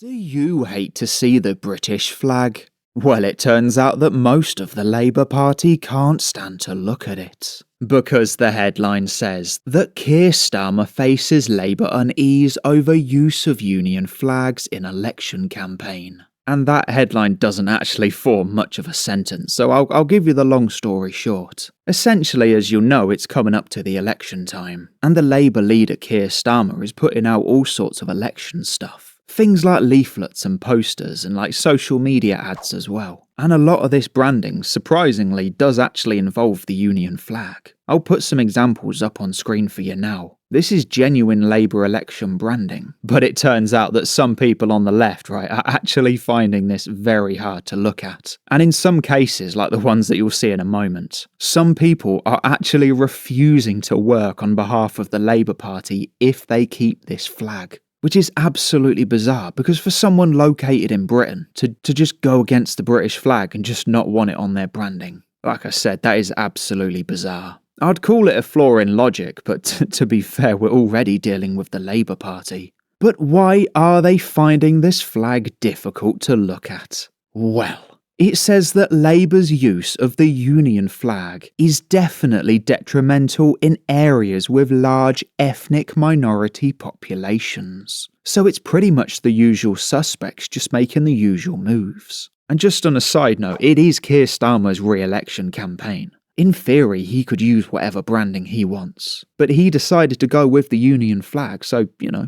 Do you hate to see the British flag? Well, it turns out that most of the Labour Party can't stand to look at it. Because the headline says that Keir Starmer faces Labour unease over use of Union flags in election campaign. And that headline doesn't actually form much of a sentence, so I'll give you the long story short. Essentially, as you'll know, it's coming up to the election time, and the Labour leader Keir Starmer is putting out all sorts of election stuff. Things like leaflets and posters and like social media ads as well. And a lot of this branding, surprisingly, does actually involve the Union flag. I'll put some examples up on screen for you now. This is genuine Labour election branding, but it turns out that some people on the left, right, are actually finding this very hard to look at. And in some cases, like the ones that you'll see in a moment, some people are actually refusing to work on behalf of the Labour Party if they keep this flag. Which is absolutely bizarre, because for someone located in Britain to just go against the British flag and just not want it on their branding, like I said, that is absolutely bizarre. I'd call it a flaw in logic, but to be fair, we're already dealing with the Labour Party. But why are they finding this flag difficult to look at? Well, it says that Labour's use of the Union flag is definitely detrimental in areas with large ethnic minority populations. So it's pretty much the usual suspects just making the usual moves. And just on a side note, it is Keir Starmer's re-election campaign. In theory, he could use whatever branding he wants. But he decided to go with the Union flag, so,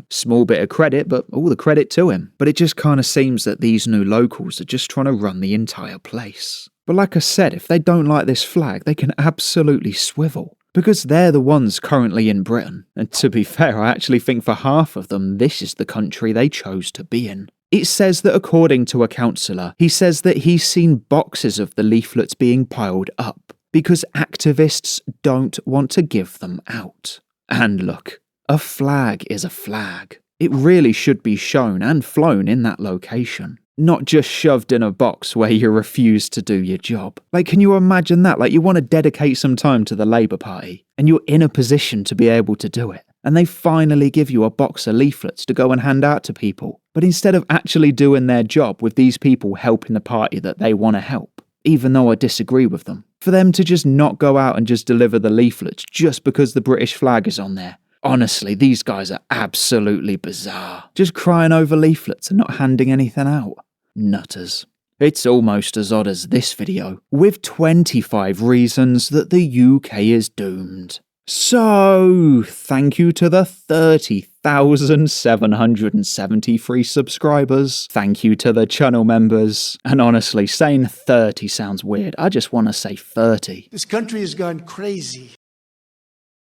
small bit of credit, but all the credit to him. But it just kind of seems that these new locals are just trying to run the entire place. But like I said, if they don't like this flag, they can absolutely swivel. Because they're the ones currently in Britain. And to be fair, I actually think for half of them, this is the country they chose to be in. It says that according to a councillor, he says that he's seen boxes of the leaflets being piled up. Because activists don't want to give them out. And look, a flag is a flag. It really should be shown and flown in that location. Not just shoved in a box where you refuse to do your job. Like, can you imagine that? Like, you want to dedicate some time to the Labour Party, and you're in a position to be able to do it. And they finally give you a box of leaflets to go and hand out to people. But instead of actually doing their job with these people helping the party that they want to help, even though I disagree with them, for them to just not go out and just deliver the leaflets just because the British flag is on there. Honestly, these guys are absolutely bizarre. Just crying over leaflets and not handing anything out. Nutters. It's almost as odd as this video, with 25 reasons that the UK is doomed. So, thank you to the 30,773 subscribers. Thank you to the channel members. And honestly, saying 30 sounds weird. I just want to say 30. This country has gone crazy.